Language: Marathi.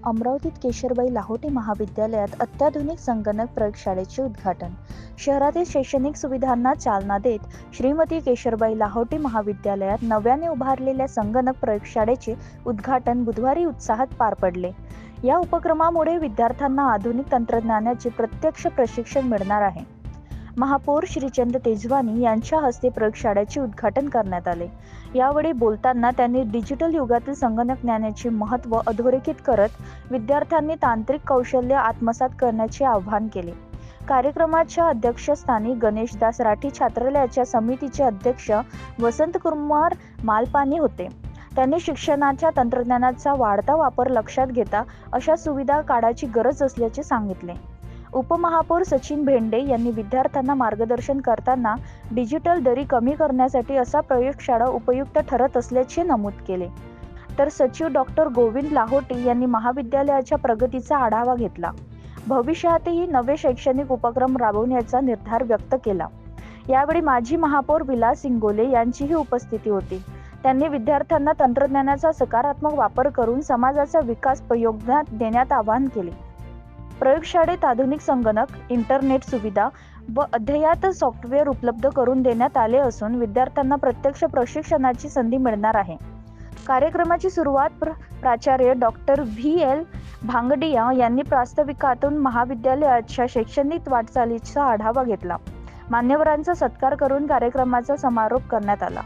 अमरावतीत केशरबाई लाहोटी महाविद्यालयात अत्याधुनिक संगणक प्रयोगशाळेचे उद्घाटन. शहरातील शैक्षणिक सुविधांना चालना देत श्रीमती केशरबाई लाहोटी महाविद्यालयात नव्याने उभारलेल्या संगणक प्रयोगशाळेचे उद्घाटन बुधवारी उत्साहात पार पडले. या उपक्रमामुळे विद्यार्थ्यांना आधुनिक तंत्रज्ञानाचे प्रत्यक्ष प्रशिक्षण मिळणार आहे. महापौर श्रीचंद तेजवानी यांच्या हस्ते प्रयोगशाळेचे उद्घाटन करण्यात आले. यावेळी बोलताना त्यांनी डिजिटल युगातील संगणक ज्ञानाचे महत्त्व अधोरेखित करत विद्यार्थ्यांनी तांत्रिक कौशल्य आत्मसात करण्याचे आवाहन केले. कार्यक्रमाच्या अध्यक्षस्थानी गणेशदास राठी छात्रालयाच्या समितीचे अध्यक्ष वसंतकुमार मालपानी होते. त्यांनी शिक्षणाच्या तंत्रज्ञानाचा वाढता वापर लक्षात घेता अशा सुविधा काळाची गरज असल्याचे सांगितले. उपमहापौर सचिन भेंडे यांनी विद्यार्थ्यांना मार्गदर्शन करताना डिजिटल दरी कमी करण्यासाठी असा प्रयोगशाळा उपयुक्त ठरत असल्याचे नमूद केले. तर सचिव डॉक्टर गोविंद लाहोटी यांनी महाविद्यालयाच्या प्रगतीचा आढावा घेतला. भविष्यातही नवे शैक्षणिक उपक्रम राबवण्याचा निर्धार व्यक्त केला. यावेळी माजी महापौर विलास इंगोले यांचीही उपस्थिती होती. त्यांनी विद्यार्थ्यांना तंत्रज्ञानाचा सकारात्मक वापर करून समाजाचा विकास योगदान देण्यात आवाहन केले. प्रयोगशाळेत आधुनिक संगणक, इंटरनेट सुविधा व अद्ययावत सॉफ्टवेअर उपलब्ध करून देण्यात आले असून विद्यार्थ्यांना प्रत्यक्ष प्रशिक्षणाची संधी मिळणार आहे. कार्यक्रमाची सुरुवात प्राचार्य डॉक्टर VL भांगडिया यांनी प्रास्ताविकातून महाविद्यालयाच्या शैक्षणिक वाटचालीचा आढावा घेतला. मान्यवरांचा सत्कार करून कार्यक्रमाचा समारोप करण्यात आला.